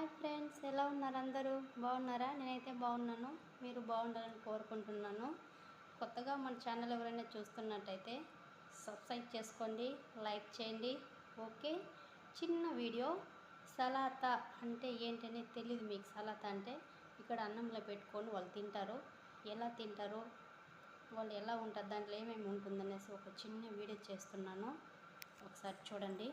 Hi friends, ఎలా ఉన్నారు? అందరూ బాగున్నారా? నేనైతే బాగున్నాను. మీరు బాగుండాలని కోరుకుంటున్నాను. కొత్తగా మన ఛానల్ ఎవరైనా చూస్తున్నట్టయితే సబ్స్క్రైబ్ చేసుకోండి, లైక్ చేయండి. ఓకే, చిన్న వీడియో. సలాతా అంటే ఏంటనే తెలియదు మీకు. సలాతా అంటే ఇక్కడ అన్నంలో పెట్టుకొని వాళ్ళు తింటారు. ఎలా తింటారు, వాళ్ళు ఎలా ఉంటారు, దాంట్లో ఏమేమి ఉంటుందనేసి ఒక చిన్న వీడియో చేస్తున్నాను. ఒకసారి చూడండి.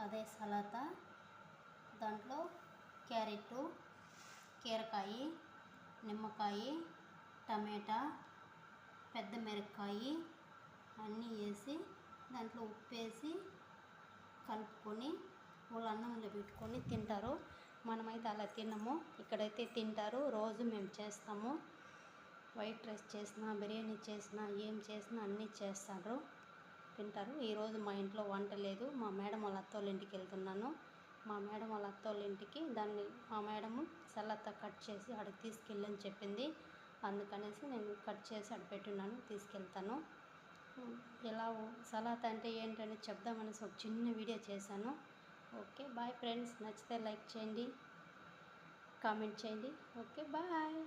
అదే సలాతా. దాంట్లో క్యారెట్, కీరకాయ, నిమ్మకాయ, టమాటా, పెద్ద మిరపకాయ అన్నీ వేసి దాంట్లో ఉప్పు వేసి కలుపుకొని వాళ్ళు అన్నంలో పెట్టుకొని తింటారు. మనమైతే అలా తినము, ఇక్కడైతే తింటారు. రోజు మేము చేస్తాము. వైట్ రైస్ చేసినా, బిర్యానీ చేసినా, ఏం చేసినా అన్నీ చేస్తారు, తింటారు. ఈరోజు మా ఇంట్లో వంట లేదు. మా మేడం వాళ్ళ అత్తోళ్ళ ఇంటికి వెళ్తున్నాను. మా మేడం వాళ్ళ అత్తోళ్ళ ఇంటికి మా మేడము సలాతా కట్ చేసి అక్కడికి తీసుకెళ్ళని చెప్పింది. అందుకనేసి నేను కట్ చేసి అక్కడ పెట్టున్నాను, తీసుకెళ్తాను. ఎలా సలాతా అంటే ఏంటని చెప్దామనేసి ఒక చిన్న వీడియో చేశాను. Okay, bye friends. నచ్చితే లైక్ చేయండి, కామెంట్ చేయండి. Okay, bye.